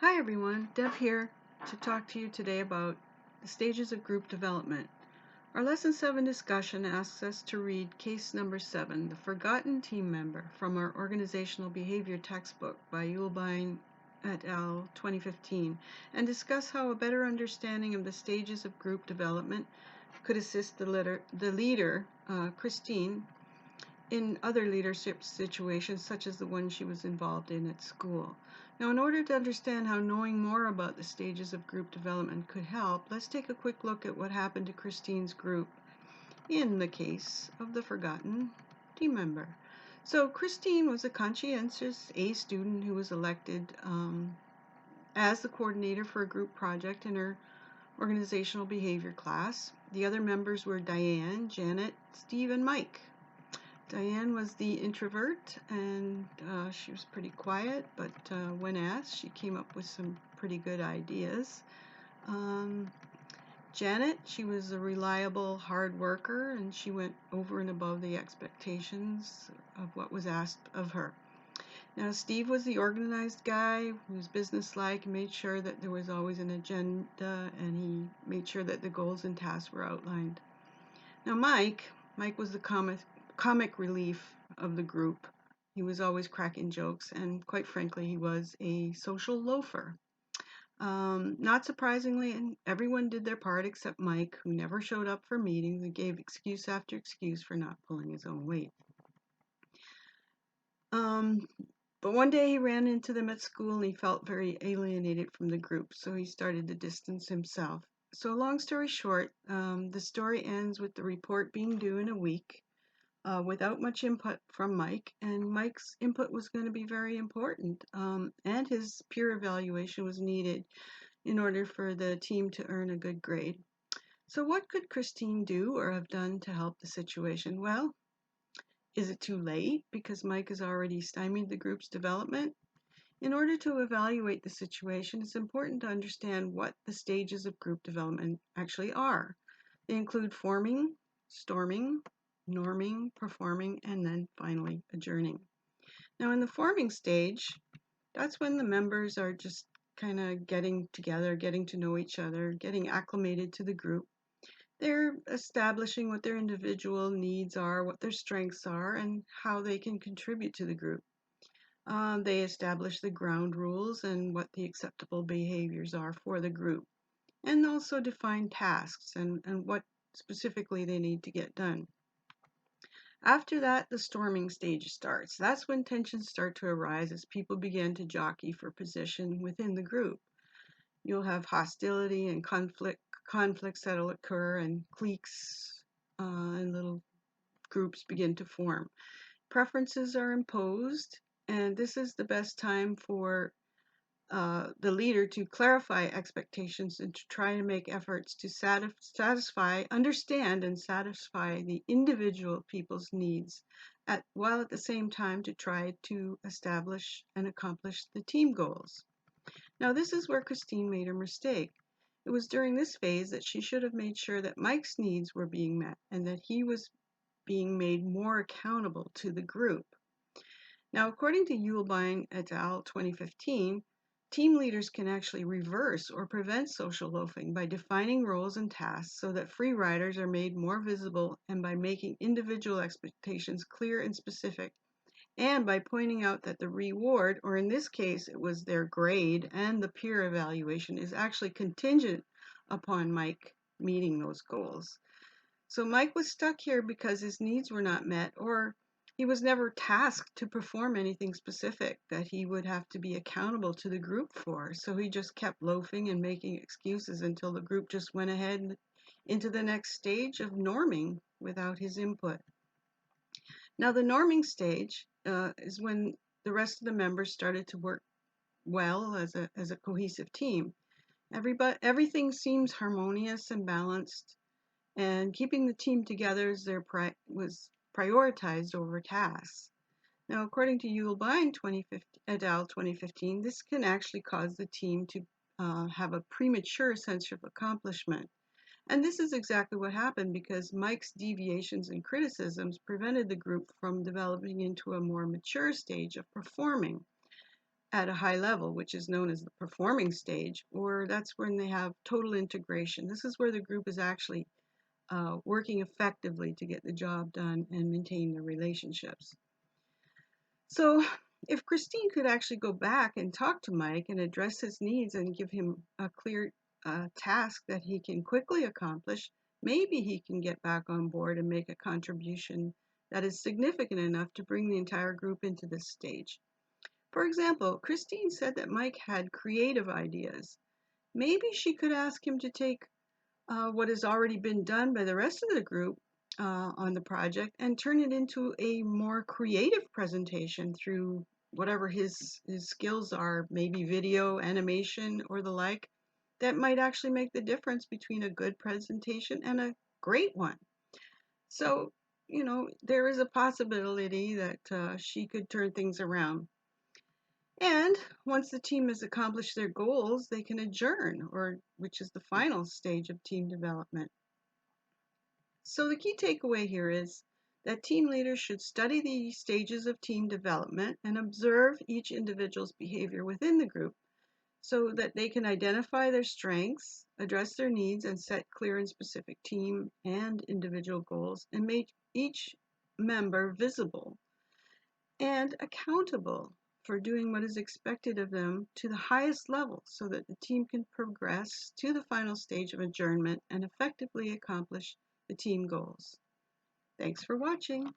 Hi everyone, Deb here to talk to you today about the stages of group development. Our Lesson 7 discussion asks us to read case number 7, The Forgotten Team Member, from our Organizational Behavior textbook by Yulbein et al. 2015, and discuss how a better understanding of the stages of group development could assist the leader, Christine, in other leadership situations such as the one she was involved in at school. Now, in order to understand how knowing more about the stages of group development could help, let's take a quick look at what happened to Christine's group in the case of the forgotten team member. So Christine was a conscientious A student who was elected as the coordinator for a group project in her organizational behavior class. The other members were Diane, Janet, Steve, and Mike. Diane was the introvert, and she was pretty quiet, but when asked, she came up with some pretty good ideas. Janet, she was a reliable, hard worker, and she went over and above the expectations of what was asked of her. Now, Steve was the organized guy who was businesslike and made sure that there was always an agenda, and he made sure that the goals and tasks were outlined. Now, Mike was the comic relief of the group. He was always cracking jokes, and quite frankly, he was a social loafer. Not surprisingly, everyone did their part except Mike, who never showed up for meetings and gave excuse after excuse for not pulling his own weight. But one day he ran into them at school and he felt very alienated from the group, so he started to distance himself. So, long story short, the story ends with the report being due in a week. Without much input from Mike, and Mike's input was going to be very important, and his peer evaluation was needed in order for the team to earn a good grade. So what could Christine do or have done to help the situation? Well, is it too late because Mike has already stymied the group's development? In order to evaluate the situation, it's important to understand what the stages of group development actually are. They include forming, storming, norming, performing, and then finally adjourning. Now, in the forming stage, that's when the members are just kind of getting together, getting to know each other, getting acclimated to the group. They're establishing what their individual needs are, what their strengths are, and how they can contribute to the group. They establish the ground rules and what the acceptable behaviors are for the group, and also define tasks and what specifically they need to get done. After that, the storming stage starts. That's when tensions start to arise as people begin to jockey for position within the group. You'll have hostility and conflicts that'll occur, and cliques and little groups begin to form. Preferences are imposed, and this is the best time for the leader to clarify expectations and to try to make efforts to understand and satisfy the individual people's needs, while at the same time to try to establish and accomplish the team goals. Now, this is where Christine made her mistake. It was during this phase that she should have made sure that Mike's needs were being met and that he was being made more accountable to the group. Now, according to Yulbein et al. 2015, team leaders can actually reverse or prevent social loafing by defining roles and tasks so that free riders are made more visible, and by making individual expectations clear and specific, and by pointing out that the reward, or in this case it was their grade and the peer evaluation, is actually contingent upon Mike meeting those goals. So Mike was stuck here because his needs were not met, or he was never tasked to perform anything specific that he would have to be accountable to the group for. So he just kept loafing and making excuses until the group just went ahead into the next stage of norming without his input. Now, the norming stage is when the rest of the members started to work well as a cohesive team. Everything seems harmonious and balanced, and keeping the team together was prioritized over tasks. Now, according to Yulbein et al. 2015, this can actually cause the team to have a premature sense of accomplishment. And this is exactly what happened because Mike's deviations and criticisms prevented the group from developing into a more mature stage of performing. at a high level, which is known as the performing stage, or that's when they have total integration. This is where the group is actually working effectively to get the job done and maintain the relationships. So if Christine could actually go back and talk to Mike and address his needs and give him a clear task that he can quickly accomplish, maybe he can get back on board and make a contribution that is significant enough to bring the entire group into this stage. For example, Christine said that Mike had creative ideas. Maybe she could ask him to take what has already been done by the rest of the group on the project and turn it into a more creative presentation through whatever his skills are, maybe video, animation, or the like, that might actually make the difference between a good presentation and a great one. So, there is a possibility that she could turn things around. And once the team has accomplished their goals, they can adjourn, which is the final stage of team development. So the key takeaway here is that team leaders should study the stages of team development and observe each individual's behavior within the group so that they can identify their strengths, address their needs, and set clear and specific team and individual goals, and make each member visible and accountable for doing what is expected of them to the highest level so that the team can progress to the final stage of adjournment and effectively accomplish the team goals. Thanks for watching.